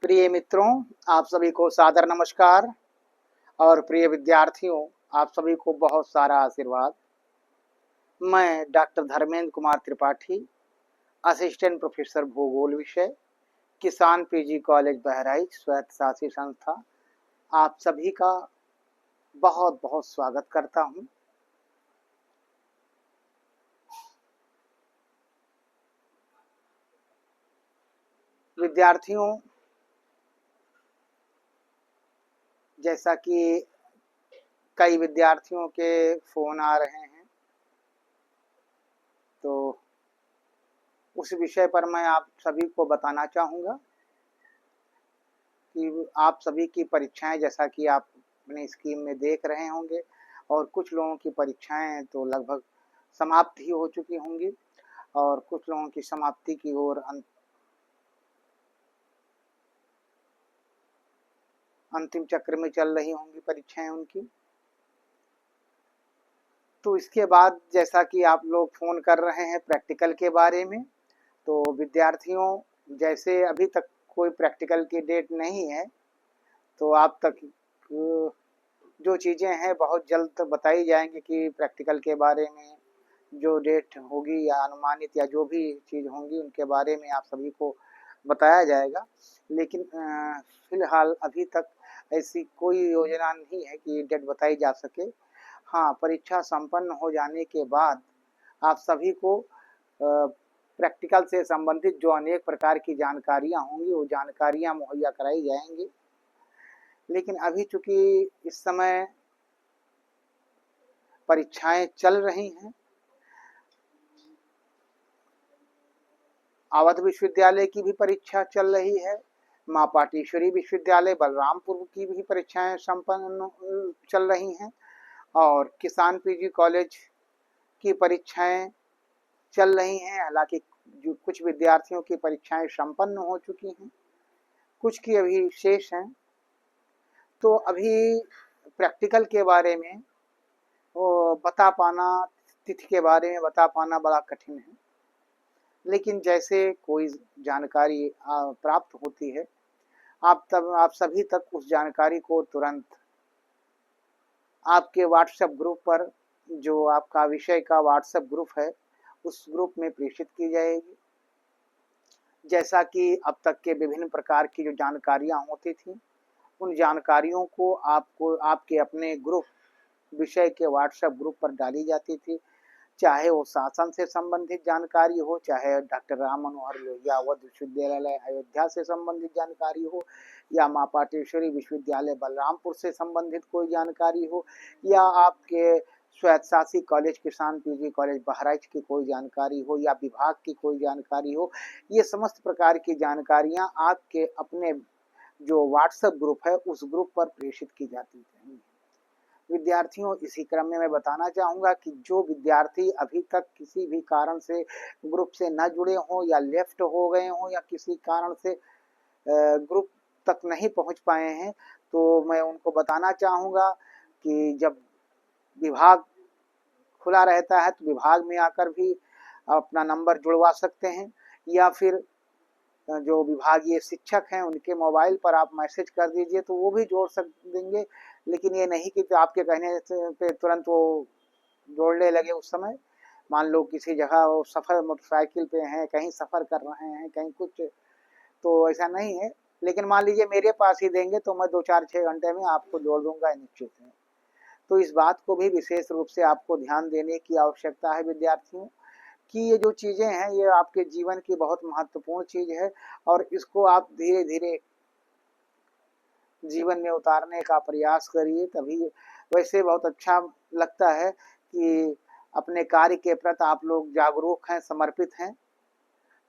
प्रिय मित्रों, आप सभी को सादर नमस्कार और प्रिय विद्यार्थियों, आप सभी को बहुत सारा आशीर्वाद। मैं doctor Dharmendra Kumar Tripathi, assistant professor भूगोल विषय, किसान पीजी कॉलेज बहराइच स्वायत्त शासी संस्था, आप सभी का बहुत बहुत स्वागत करता हूं। विद्यार्थियों, जैसा कि कई विद्यार्थियों के फोन आ रहे हैं, तो उस विषय पर मैं आप सभी को बताना चाहूँगा कि आप सभी की परीक्षाएं, जैसा कि आप अपने स्कीम में देख रहे होंगे, और कुछ लोगों की परीक्षाएं तो लगभग समाप्त ही हो चुकी होंगी और कुछ लोगों की समाप्ति की ओर अंतिम चक्र में चल रही होंगी परीक्षाएं उनकी। तो इसके बाद जैसा कि आप लोग फोन कर रहे हैं प्रैक्टिकल के बारे में, तो विद्यार्थियों, जैसे अभी तक कोई प्रैक्टिकल की डेट नहीं है, तो आप तक जो चीज़ें हैं बहुत जल्द बताई जाएंगी कि प्रैक्टिकल के बारे में जो डेट होगी या अनुमानित या जो भी चीज़ होंगी उनके बारे में आप सभी को बताया जाएगा। लेकिन फिलहाल अभी तक ऐसी कोई योजना नहीं है कि डेट बताई जा सके। हाँ, परीक्षा संपन्न हो जाने के बाद आप सभी को प्रैक्टिकल से संबंधित जो अनेक प्रकार की जानकारियाँ होंगी वो जानकारियाँ मुहैया कराई जाएंगी। लेकिन अभी चूंकि इस समय परीक्षाएं चल रही हैं, अवध विश्वविद्यालय की भी परीक्षा चल रही है, माँ पाटेश्वरी विश्वविद्यालय बलरामपुर की भी परीक्षाएं संपन्न चल रही हैं, और किसान पीजी कॉलेज की परीक्षाएं चल रही हैं। हालांकि जो कुछ विद्यार्थियों की परीक्षाएं संपन्न हो चुकी हैं, कुछ की अभी शेष हैं। तो अभी प्रैक्टिकल के बारे में वो बता पाना, तिथि के बारे में बता पाना बड़ा कठिन है। लेकिन जैसे कोई जानकारी प्राप्त होती है, आप सभी तक उस जानकारी को तुरंत आपके व्हाट्सएप ग्रुप पर, जो आपका विषय का व्हाट्सएप ग्रुप है, उस ग्रुप में प्रेषित की जाएगी। जैसा कि अब तक के विभिन्न प्रकार की जो जानकारियां होती थी, उन जानकारियों को आपको आपके अपने ग्रुप, विषय के व्हाट्सएप ग्रुप पर डाली जाती थी। चाहे वो शासन से संबंधित जानकारी हो, चाहे डॉक्टर राम मनोहर लोहिया अवध विश्वविद्यालय अयोध्या से संबंधित जानकारी हो, या माँ पाटेश्वरी विश्वविद्यालय बलरामपुर से संबंधित कोई जानकारी हो, या आपके स्वायत्तशासी कॉलेज किसान पीजी कॉलेज बहराइच की कोई जानकारी हो, या विभाग की कोई जानकारी हो, ये समस्त प्रकार की जानकारियां आपके अपने जो व्हाट्सएप ग्रुप है उस ग्रुप पर प्रेषित की जाती है। विद्यार्थियों, इसी क्रम में मैं बताना चाहूँगा कि जो विद्यार्थी अभी तक किसी भी कारण से ग्रुप से न जुड़े हों या लेफ्ट हो गए हों या किसी कारण से ग्रुप तक नहीं पहुँच पाए हैं, तो मैं उनको बताना चाहूँगा कि जब विभाग खुला रहता है तो विभाग में आकर भी अपना नंबर जुड़वा सकते हैं, या फिर जो विभागीय शिक्षक हैं उनके मोबाइल पर आप मैसेज कर दीजिए तो वो भी जोड़ देंगे। लेकिन ये नहीं कि आपके कहने पे तुरंत वो जोड़ने लगे। उस समय मान लो किसी जगह वो सफ़र मोटरसाइकिल पे हैं, कहीं सफ़र कर रहे हैं, कहीं कुछ, तो ऐसा नहीं है। लेकिन मान लीजिए मेरे पास ही देंगे तो मैं 2-4-6 घंटे में आपको जोड़ दूंगा निश्चित है। तो इस बात को भी विशेष रूप से आपको ध्यान देने की आवश्यकता है विद्यार्थियों, कि ये जो चीज़ें हैं ये आपके जीवन की बहुत महत्वपूर्ण चीज़ है, और इसको आप धीरे धीरे जीवन में उतारने का प्रयास करिए, तभी। वैसे बहुत अच्छा लगता है कि अपने कार्य के प्रति आप लोग जागरूक हैं, समर्पित हैं,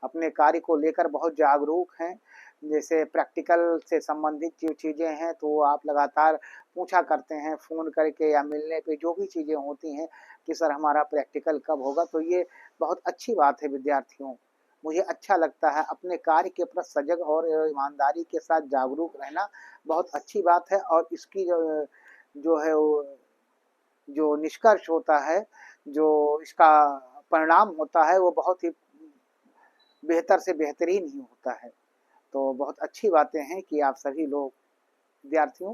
अपने कार्य को लेकर बहुत जागरूक हैं। जैसे प्रैक्टिकल से संबंधित जो चीज़ें हैं तो आप लगातार पूछा करते हैं फ़ोन करके या मिलने पे, जो भी चीज़ें होती हैं कि सर हमारा प्रैक्टिकल कब होगा। तो ये बहुत अच्छी बात है विद्यार्थियों, मुझे अच्छा लगता है। अपने कार्य के प्रति सजग और ईमानदारी के साथ जागरूक रहना बहुत अच्छी बात है, और इसकी जो है वो जो निष्कर्ष होता है, जो इसका परिणाम होता है, वो बहुत ही बेहतर से बेहतरीन ही होता है। तो बहुत अच्छी बातें हैं कि आप सभी लोग विद्यार्थियों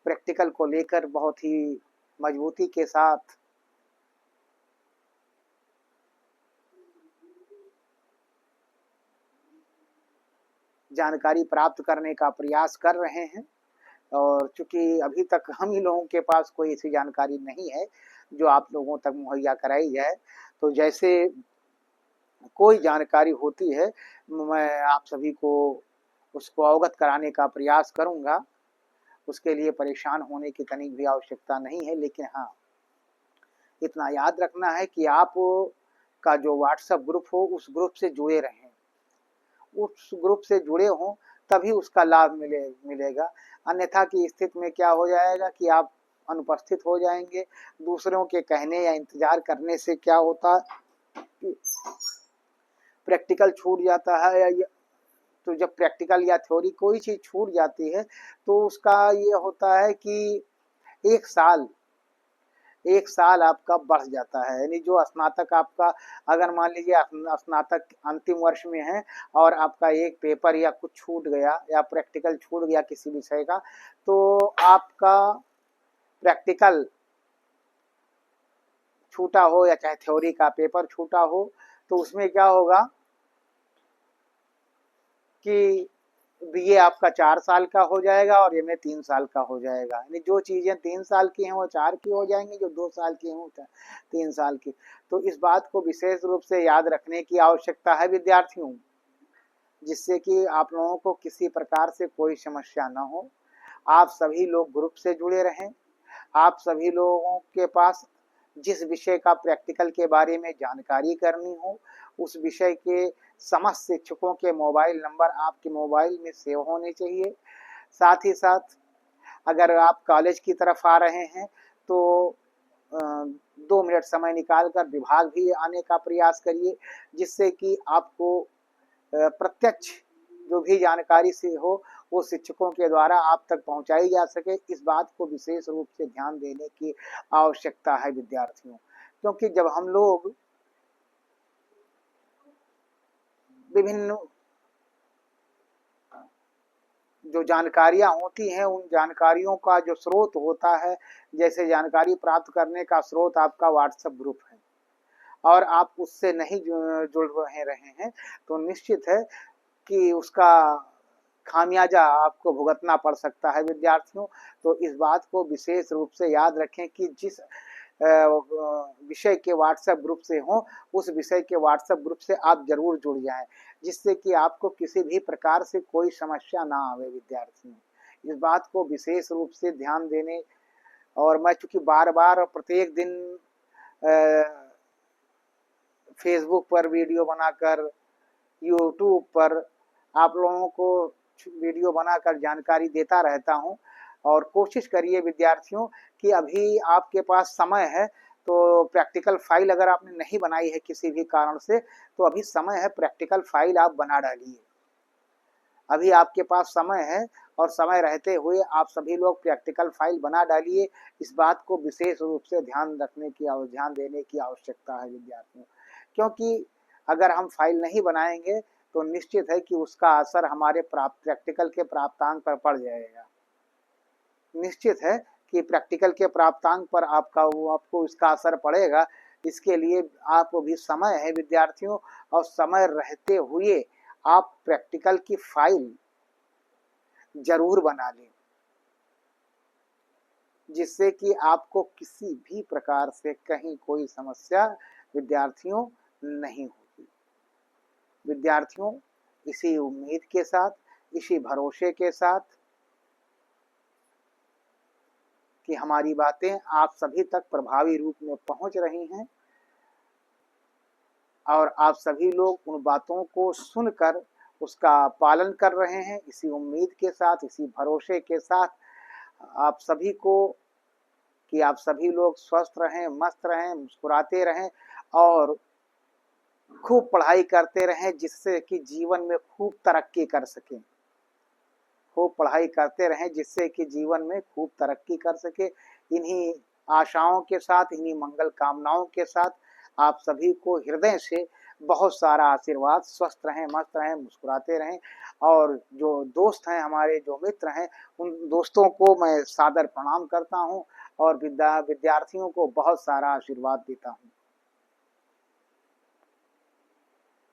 प्रैक्टिकल को लेकर बहुत ही मजबूती के साथ जानकारी प्राप्त करने का प्रयास कर रहे हैं। और चूंकि अभी तक हम ही लोगों के पास कोई ऐसी जानकारी नहीं है जो आप लोगों तक मुहैया कराई जाए, तो जैसे कोई जानकारी होती है मैं आप सभी को उसको अवगत कराने का प्रयास करूंगा। उसके लिए परेशान होने की तनिक भी आवश्यकता नहीं है, लेकिन हाँ, इतना याद रखना है कि आप का जो व्हाट्सएप ग्रुप हो उस ग्रुप से जुड़े रहें, उस ग्रुप से जुड़े हों तभी उसका लाभ मिलेगा। अन्यथा की स्थिति में क्या हो जाएगा कि आप अनुपस्थित हो जाएंगे। दूसरों के कहने या इंतजार करने से क्या होता है कि प्रैक्टिकल छूट जाता है, या तो जब प्रैक्टिकल या थ्योरी कोई चीज छूट जाती है तो उसका ये होता है कि एक साल एक साल आपका बढ़ जाता है। यानी जो स्नातक आपका, अगर मान लीजिए स्नातक अंतिम वर्ष में है और आपका एक पेपर या कुछ छूट गया या प्रैक्टिकल छूट गया किसी विषय का, तो आपका प्रैक्टिकल छूटा हो या चाहे थ्योरी का पेपर छूटा हो, तो उसमें क्या होगा कि ये आपका 4 साल का हो जाएगा और ये में 3 साल का हो जाएगा। यानी जो चीज़ें 3 साल की हैं वो 4 की हो जाएंगी, जो 2 साल की हैं वो 3 साल की। तो इस बात को विशेष रूप से याद रखने की आवश्यकता है विद्यार्थियों, जिससे कि आप लोगों को किसी प्रकार से कोई समस्या न हो। आप सभी लोग ग्रुप से जुड़े रहें। आप सभी लोगों के पास जिस विषय का प्रैक्टिकल के बारे में जानकारी करनी हो, उस विषय के समस्त शिक्षकों के मोबाइल नंबर आपके मोबाइल में सेव होने चाहिए। साथ ही साथ अगर आप कॉलेज की तरफ आ रहे हैं तो 2 मिनट समय निकाल कर विभाग भी आने का प्रयास करिए, जिससे कि आपको प्रत्यक्ष जो भी जानकारी से हो वो शिक्षकों के द्वारा आप तक पहुंचाई जा सके। इस बात को विशेष रूप से ध्यान देने की आवश्यकता है विद्यार्थियों, क्योंकि जब हम लोग विभिन्न जो जानकारियां होती हैं उन जानकारियों का जो स्रोत होता है, जैसे जानकारी प्राप्त करने का स्रोत आपका व्हाट्सएप ग्रुप है और आप उससे नहीं जुड़ रहे हैं, तो निश्चित है कि उसका खामियाजा आपको भुगतना पड़ सकता है विद्यार्थियों। तो इस बात को विशेष रूप से याद रखें कि जिस विषय के व्हाट्सएप ग्रुप से हो उस विषय के व्हाट्सएप ग्रुप से आप जरूर जुड़ जाएं, जिससे कि आपको किसी भी प्रकार से कोई समस्या ना आवे विद्यार्थियों। इस बात को विशेष रूप से ध्यान देने, और मैं चूंकि बार बार प्रत्येक दिन फेसबुक पर वीडियो बनाकर, यूट्यूब पर आप लोगों को वीडियो बनाकर जानकारी देता रहता हूं, और कोशिश करिए विद्यार्थियों कि अभी आपके पास समय है तो प्रैक्टिकल फाइल अगर आपने नहीं बनाई है किसी भी कारण से, तो अभी समय है, प्रैक्टिकल फाइल आप बना डालिए। अभी आपके पास समय है और समय रहते हुए आप सभी लोग प्रैक्टिकल फाइल बना डालिए। इस बात को विशेष रूप से ध्यान देने की आवश्यकता है विद्यार्थियों, क्योंकि अगर हम फाइल नहीं बनाएंगे तो निश्चित है कि उसका असर हमारे प्रैक्टिकल के प्राप्तांक पर पड़ जाएगा। निश्चित है कि प्रैक्टिकल के प्राप्तांक पर आपको इसका असर पड़ेगा। इसके लिए आप भी समय है विद्यार्थियों, और समय रहते हुए आप प्रैक्टिकल की फाइल जरूर बना लें, जिससे कि आपको किसी भी प्रकार से कहीं कोई समस्या विद्यार्थियों नहीं होगी। विद्यार्थियों, इसी उम्मीद के साथ, इसी भरोसे के साथ कि हमारी बातें आप सभी तक प्रभावी रूप में पहुंच रही हैं और आप सभी लोग उन बातों को सुनकर उसका पालन कर रहे हैं, इसी उम्मीद के साथ, इसी भरोसे के साथ आप सभी को कि आप सभी लोग स्वस्थ रहें, मस्त रहें, मुस्कुराते रहें और खूब पढ़ाई करते रहें, जिससे कि जीवन में खूब तरक्की कर सकें। खूब पढ़ाई करते रहें जिससे कि जीवन में खूब तरक्की कर सके। इन्हीं आशाओं के साथ, इन्हीं मंगल कामनाओं के साथ आप सभी को हृदय से बहुत सारा आशीर्वाद, स्वस्थ रहें, मस्त रहें, मुस्कुराते रहें। और जो दोस्त हैं हमारे, जो मित्र हैं, उन दोस्तों को मैं सादर प्रणाम करता हूँ और विद्यार्थियों को बहुत सारा आशीर्वाद देता हूँ।